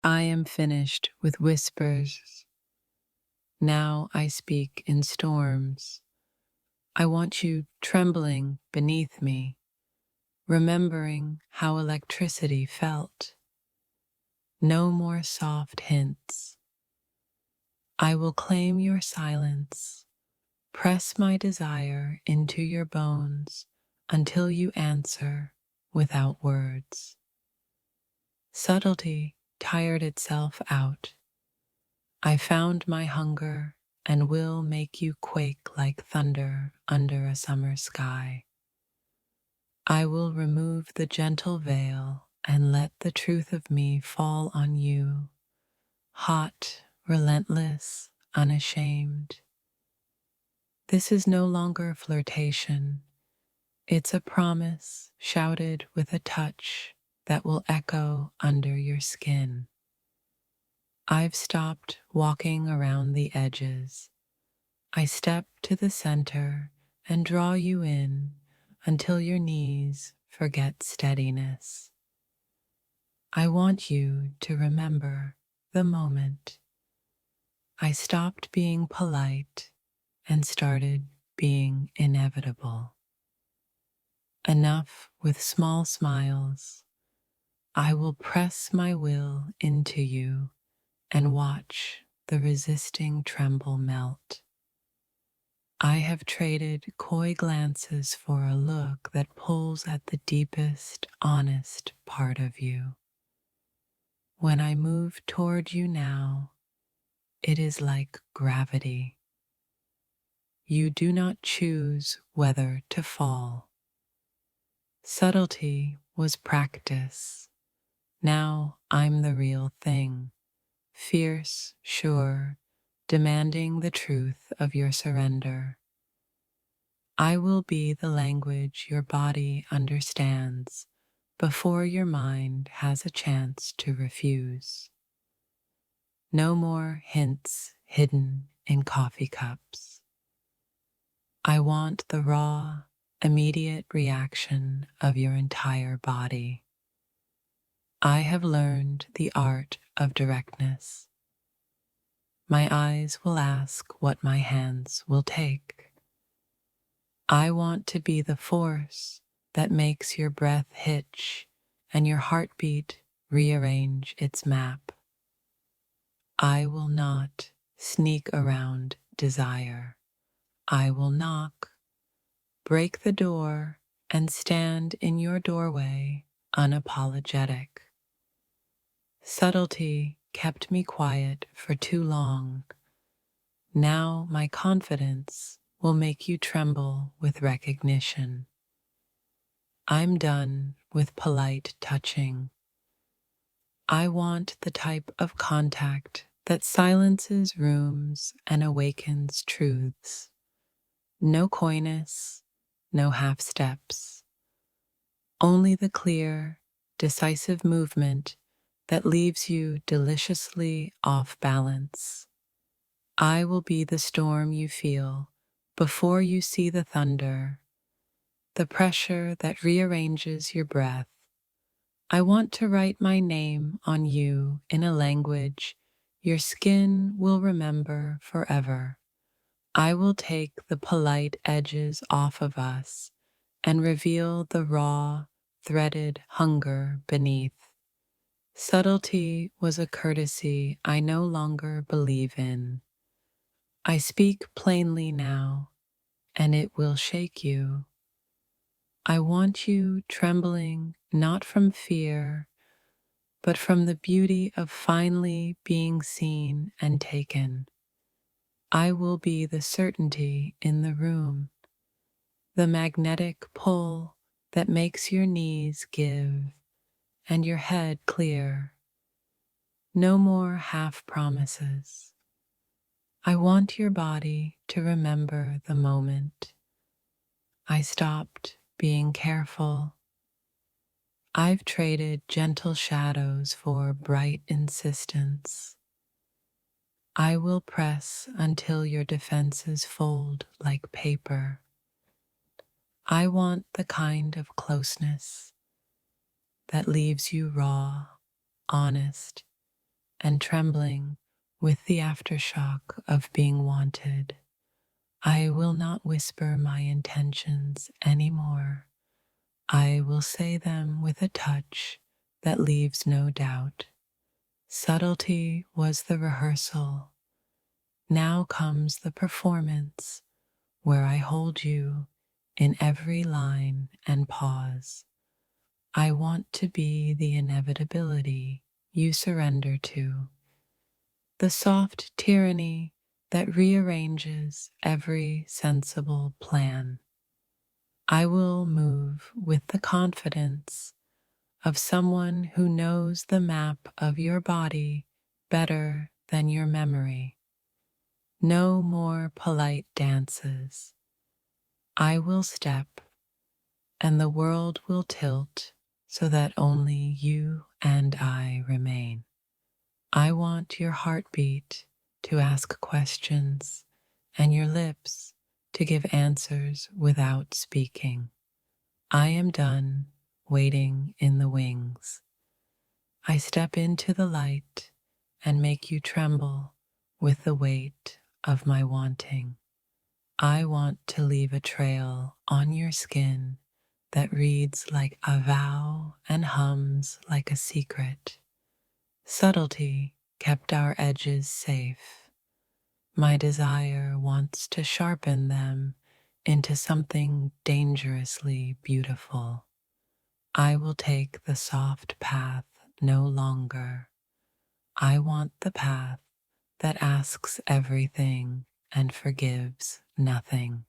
I am finished with whispers. Now I speak in storms. I want you trembling beneath me, remembering how electricity felt. No more soft hints. I will claim your silence, press my desire into your bones until you answer without words. Subtlety tired itself out. I found my hunger and will make you quake like thunder under a summer sky. I will remove the gentle veil and let the truth of me fall on you, hot, relentless, unashamed. This is no longer flirtation. It's a promise shouted with a touch that will echo under your skin. I've stopped walking around the edges. I step to the center and draw you in until your knees forget steadiness. I want you to remember the moment I stopped being polite and started being inevitable. Enough with small smiles. I will press my will into you and watch the resisting tremble melt. I have traded coy glances for a look that pulls at the deepest, honest part of you. When I move toward you now, it is like gravity. You do not choose whether to fall. Subtlety was practice. Now I'm the real thing, fierce, sure, demanding the truth of your surrender. I will be the language your body understands before your mind has a chance to refuse. No more hints hidden in coffee cups. I want the raw, immediate reaction of your entire body. I have learned the art of directness. My eyes will ask what my hands will take. I want to be the force that makes your breath hitch and your heartbeat rearrange its map. I will not sneak around desire. I will knock, break the door, and stand in your doorway unapologetic. Subtlety kept me quiet for too long. Now my confidence will make you tremble with recognition. I'm done with polite touching. I want the type of contact that silences rooms and awakens truths. No coyness, no half steps. Only the clear, decisive movement that leaves you deliciously off balance. I will be the storm you feel before you see the thunder, the pressure that rearranges your breath. I want to write my name on you in a language your skin will remember forever. I will take the polite edges off of us and reveal the raw, threaded hunger beneath. Subtlety was a courtesy I no longer believe in. I speak plainly now, and it will shake you. I want you trembling not from fear, but from the beauty of finally being seen and taken. I will be the certainty in the room, the magnetic pull that makes your knees give and your head clear. No more half promises. I want your body to remember the moment I stopped being careful. I've traded gentle shadows for bright insistence. I will press until your defenses fold like paper. I want the kind of closeness that leaves you raw, honest, and trembling with the aftershock of being wanted. I will not whisper my intentions anymore. I will say them with a touch that leaves no doubt. Subtlety was the rehearsal. Now comes the performance, where I hold you in every line and pause. I want to be the inevitability you surrender to, the soft tyranny that rearranges every sensible plan. I will move with the confidence of someone who knows the map of your body better than your memory. No more polite dances. I will step, and the world will tilt so that only you and I remain. I want your heartbeat to ask questions and your lips to give answers without speaking. I am done waiting in the wings. I step into the light and make you tremble with the weight of my wanting. I want to leave a trail on your skin that reads like a vow and hums like a secret. Subtlety kept our edges safe. My desire wants to sharpen them into something dangerously beautiful. I will take the soft path no longer. I want the path that asks everything and forgives nothing.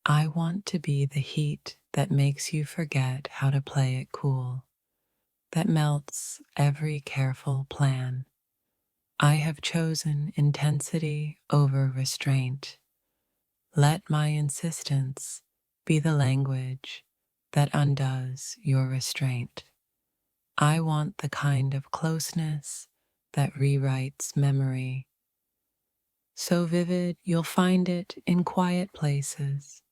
I want to be the heat that makes you forget how to play it cool, that melts every careful plan. I have chosen intensity over restraint. Let my insistence be the language that undoes your restraint. I want the kind of closeness that rewrites memory, so vivid you'll find it in quiet places.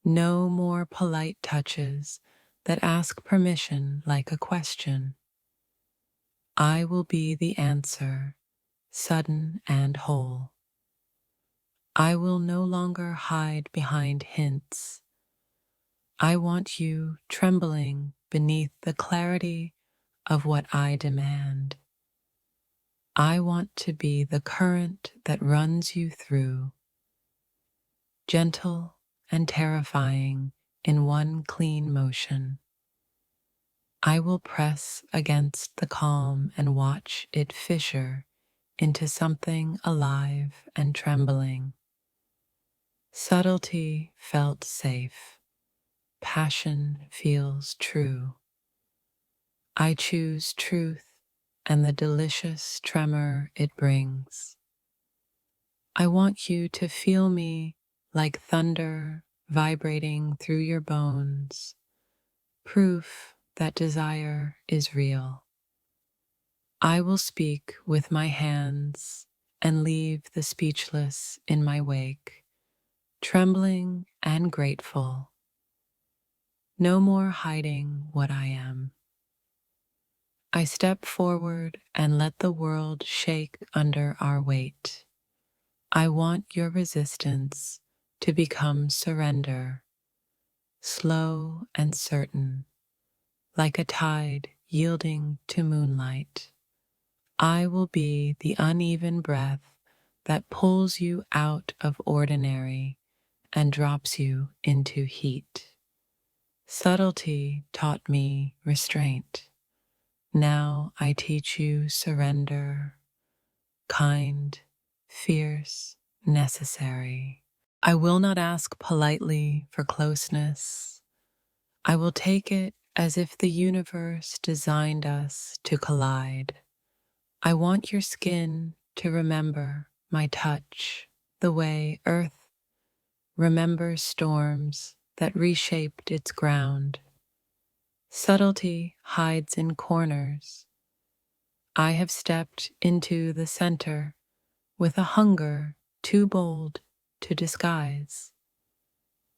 No more polite touches that ask permission like a question. I will be the answer, sudden and whole. I will no longer hide behind hints. I want you trembling beneath the clarity of what I demand. I want to be the current that runs you through, gentle and terrifying in one clean motion. I will press against the calm and watch it fissure into something alive and trembling. Subtlety felt safe. Passion feels true. I choose truth and the delicious tremor it brings. I want you to feel me like thunder vibrating through your bones, proof that desire is real. I will speak with my hands and leave the speechless in my wake, trembling and grateful. No more hiding what I am. I step forward and let the world shake under our weight. I want your resistance to become surrender, slow and certain, like a tide yielding to moonlight. I will be the uneven breath that pulls you out of ordinary and drops you into heat. Subtlety taught me restraint. Now I teach you surrender, kind, fierce, necessary. I will not ask politely for closeness. I will take it as if the universe designed us to collide. I want your skin to remember my touch, the way Earth remembers storms that reshaped its ground. Subtlety hides in corners. I have stepped into the center with a hunger too bold to disguise.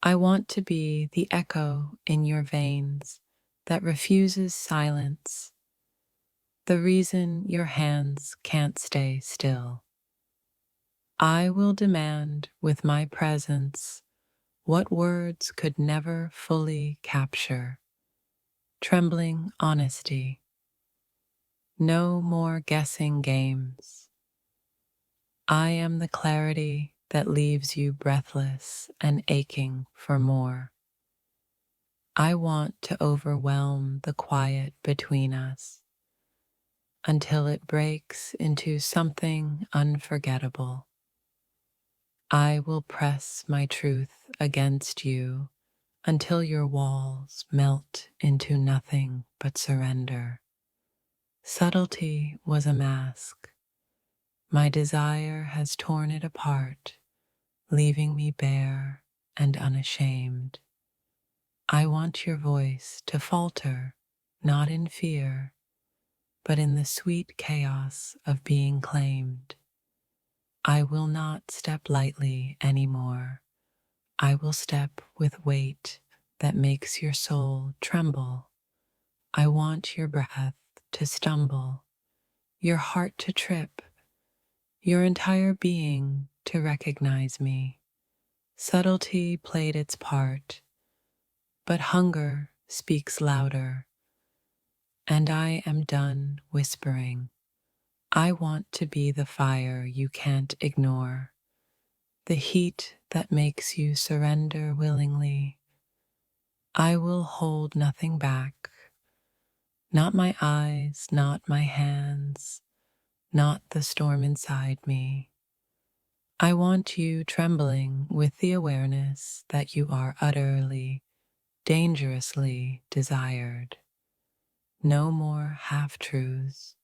I want to be the echo in your veins that refuses silence, the reason your hands can't stay still. I will demand with my presence what words could never fully capture. Trembling honesty. No more guessing games. I am the clarity that leaves you breathless and aching for more. I want to overwhelm the quiet between us until it breaks into something unforgettable. I will press my truth against you until your walls melt into nothing but surrender. Subtlety was a mask. My desire has torn it apart, leaving me bare and unashamed. I want your voice to falter, not in fear, but in the sweet chaos of being claimed. I will not step lightly anymore. I will step with weight that makes your soul tremble. I want your breath to stumble, your heart to trip, your entire being to recognize me. Subtlety played its part, but hunger speaks louder, and I am done whispering. I want to be the fire you can't ignore, the heat that makes you surrender willingly. I will hold nothing back, not my eyes, not my hands, not the storm inside me. I want you trembling with the awareness that you are utterly, dangerously desired. No more half-truths.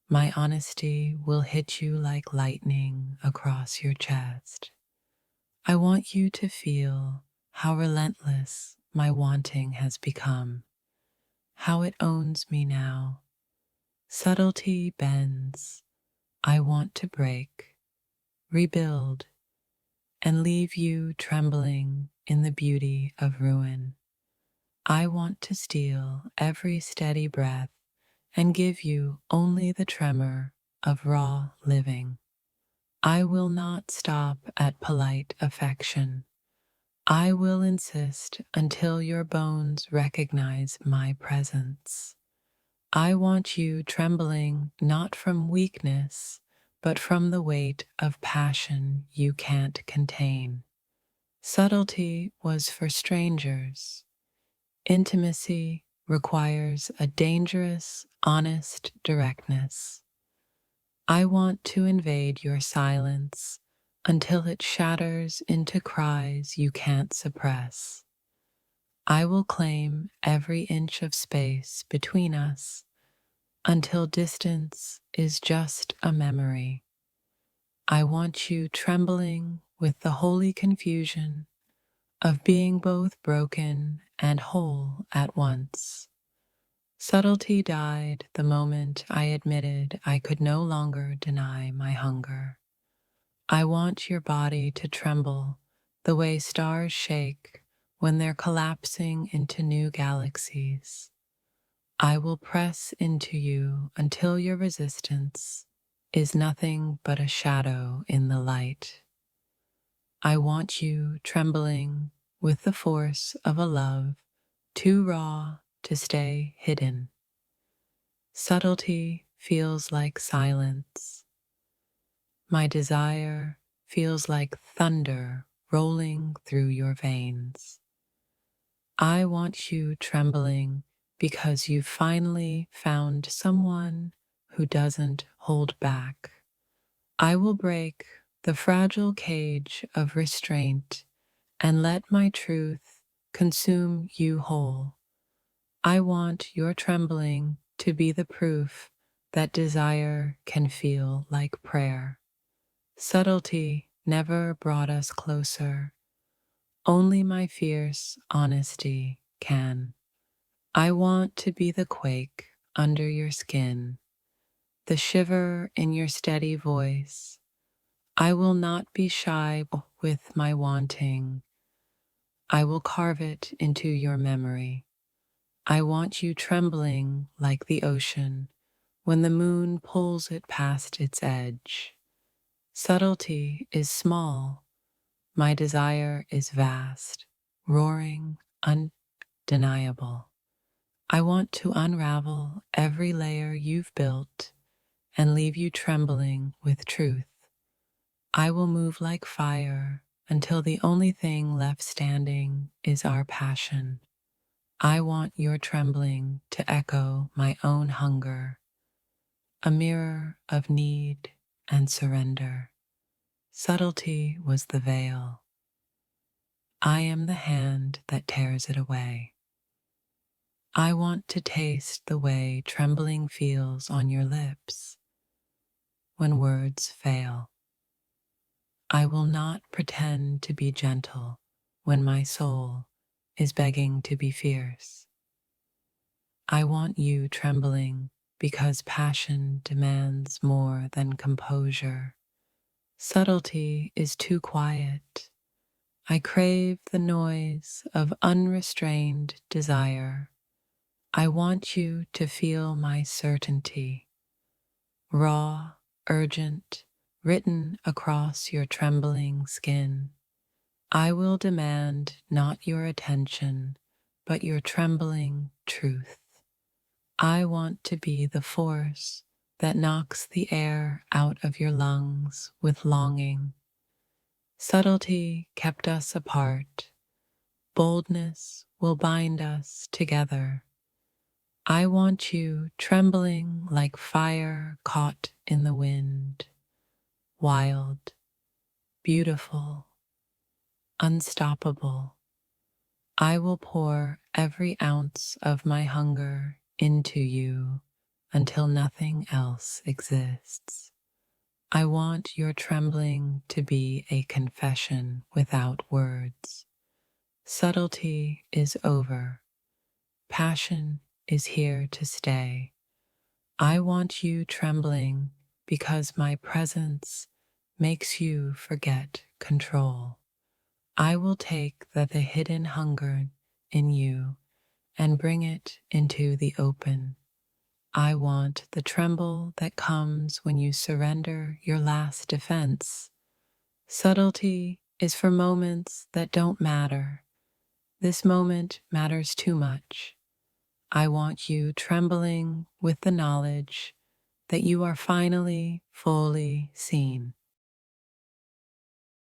My honesty will hit you like lightning across your chest. I want you to feel how relentless my wanting has become, how it owns me now. Subtlety bends. I want to break, rebuild, and leave you trembling in the beauty of ruin. I want to steal every steady breath and give you only the tremor of raw living. I will not stop at polite affection. I will insist until your bones recognize my presence. I want you trembling not from weakness, but from the weight of passion you can't contain. Subtlety was for strangers. Intimacy requires a dangerous, honest directness. I want to invade your silence until it shatters into cries you can't suppress. I will claim every inch of space between us until distance is just a memory. I want you trembling with the holy confusion of being both broken and whole at once. Subtlety died the moment I admitted I could no longer deny my hunger. I want your body to tremble the way stars shake when they're collapsing into new galaxies. I will press into you until your resistance is nothing but a shadow in the light. I want you trembling with the force of a love too raw to stay hidden. Subtlety feels like silence. My desire feels like thunder rolling through your veins. I want you trembling because you've finally found someone who doesn't hold back. I will break the fragile cage of restraint and let my truth consume you whole. I want your trembling to be the proof that desire can feel like prayer. Subtlety never brought us closer. Only my fierce honesty can. I want to be the quake under your skin, the shiver in your steady voice. I will not be shy with my wanting. I will carve it into your memory. I want you trembling like the ocean when the moon pulls it past its edge. Subtlety is small, my desire is vast, roaring, undeniable. I want to unravel every layer you've built and leave you trembling with truth. I will move like fire until the only thing left standing is our passion. I want your trembling to echo my own hunger, a mirror of need and surrender. Subtlety was the veil. I am the hand that tears it away. I want to taste the way trembling feels on your lips when words fail. I will not pretend to be gentle when my soul is begging to be fierce. I want you trembling because passion demands more than composure. Subtlety is too quiet. I crave the noise of unrestrained desire. I want you to feel my certainty, raw, urgent, written across your trembling skin. I will demand not your attention, but your trembling truth. I want to be the force that knocks the air out of your lungs with longing. Subtlety kept us apart. Boldness will bind us together. I want you trembling like fire caught in the wind, wild, beautiful, unstoppable. I will pour every ounce of my hunger into you until nothing else exists. I want your trembling to be a confession without words. Subtlety is over. Passion is here to stay. I want you trembling because my presence makes you forget control. I will take the hidden hunger in you and bring it into the open. I want the tremble that comes when you surrender your last defense. Subtlety is for moments that don't matter. This moment matters too much. I want you trembling with the knowledge that you are finally fully seen.